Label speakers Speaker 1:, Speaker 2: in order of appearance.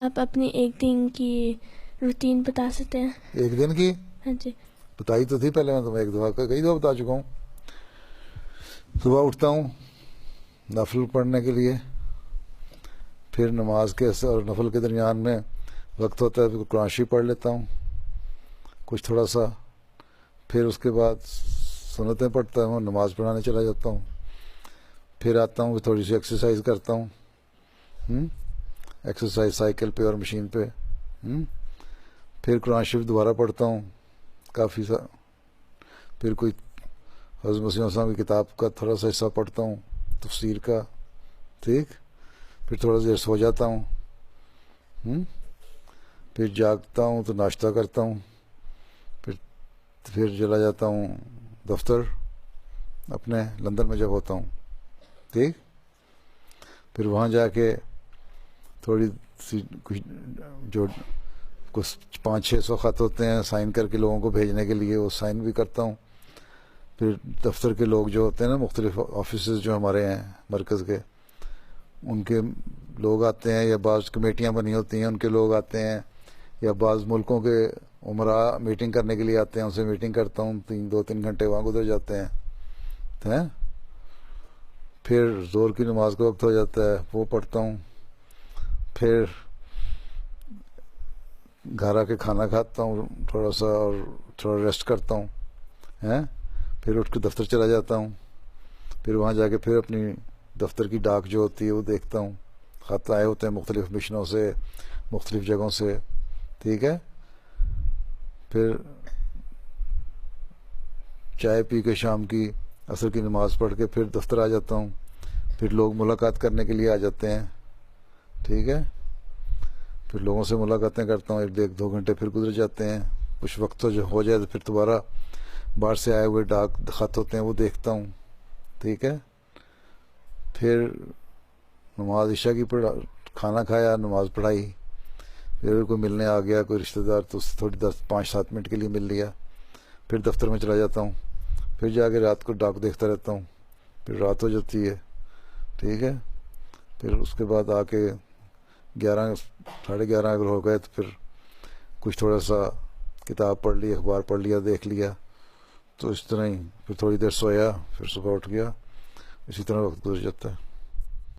Speaker 1: آپ اپنی ایک دن کی روٹین بتا سکتے ہیں؟
Speaker 2: ایک دن کی
Speaker 1: ہاں جی.
Speaker 2: بتائی تو تھی پہلے، میں تمہیں ایک دفعہ کئی دفعہ بتا چکا ہوں. صبح اٹھتا ہوں نفل پڑھنے کے لیے، پھر نماز کے اور نفل کے درمیان میں وقت ہوتا ہے پھر قرآن شریف پڑھ لیتا ہوں کچھ تھوڑا سا، پھر اس کے بعد سنتیں پڑھتا ہوں، نماز پڑھانے چلا جاتا ہوں، پھر آتا ہوں تھوڑی سی ایکسرسائز کرتا ہوں، ایکسرسائز سائیکل پہ اور مشین پہ، پھر قرآن شریف دوبارہ پڑھتا ہوں کافی سا، پھر کوئی حضرت مسیح السلام کی کتاب کا تھوڑا سا حصہ پڑھتا ہوں تفسیر کا، ٹھیک، پھر تھوڑا دیر سو جاتا ہوں، پھر جاگتا ہوں تو ناشتہ کرتا ہوں، پھر چلا جاتا ہوں دفتر اپنے لندن میں جب ہوتا ہوں، ٹھیک، پھر وہاں جا کے تھوڑی سی کچھ جو کچھ 500-600 خط ہوتے ہیں سائن کر کے لوگوں کو بھیجنے کے لیے، وہ سائن بھی کرتا ہوں. پھر دفتر کے لوگ جو ہوتے ہیں نا، مختلف آفیسز جو ہمارے ہیں مرکز کے، ان کے لوگ آتے ہیں، یا بعض کمیٹیاں بنی ہوتی ہیں ان کے لوگ آتے ہیں، یا بعض ملکوں کے عمرا میٹنگ کرنے کے لیے آتے ہیں، ان سے میٹنگ کرتا ہوں، 2-3 گھنٹے وہاں گزر جاتے ہیں. پھر زور کی نماز کا وقت ہو جاتا ہے، وہ پڑھتا ہوں، پھر گھر آ کے کھانا کھاتا ہوں تھوڑا سا اور تھوڑا ریسٹ کرتا ہوں، پھر اٹھ کے دفتر چلا جاتا ہوں، پھر وہاں جا کے پھر اپنی دفتر کی ڈاک جو ہوتی ہے وہ دیکھتا ہوں، خط آئے ہوتے ہیں مختلف مشنوں سے، مختلف جگہوں سے، ٹھیک ہے. پھر چائے پی کے شام کی عصر کی نماز پڑھ کے پھر دفتر آ جاتا ہوں، پھر لوگ ملاقات کرنے کے لیے آ جاتے ہیں، ٹھیک ہے، پھر لوگوں سے ملاقاتیں کرتا ہوں، 1-2 گھنٹے پھر گزر جاتے ہیں، کچھ وقت تو جو ہو جائے تو پھر دوبارہ باہر سے آئے ہوئے ڈاک خط ہوتے ہیں وہ دیکھتا ہوں، ٹھیک ہے. پھر نماز عشاء کی کھانا کھایا، نماز پڑھائی، پھر کوئی ملنے آ گیا کوئی رشتہ دار تو اس سے تھوڑی 5-7 منٹ کے لیے مل لیا، پھر دفتر میں چلا جاتا ہوں، پھر جا کے رات کو ڈاک دیکھتا رہتا ہوں، پھر رات ہو جاتی ہے، ٹھیک ہے. پھر اس کے بعد آ کے 11-11:30 اگر ہو گئے تو پھر کچھ تھوڑا سا کتاب پڑھ لی، اخبار پڑھ لیا، دیکھ لیا، تو اس طرح ہی پھر تھوڑی دیر سویا، پھر صبح اٹھ گیا، اسی طرح وقت گزر جاتا ہے.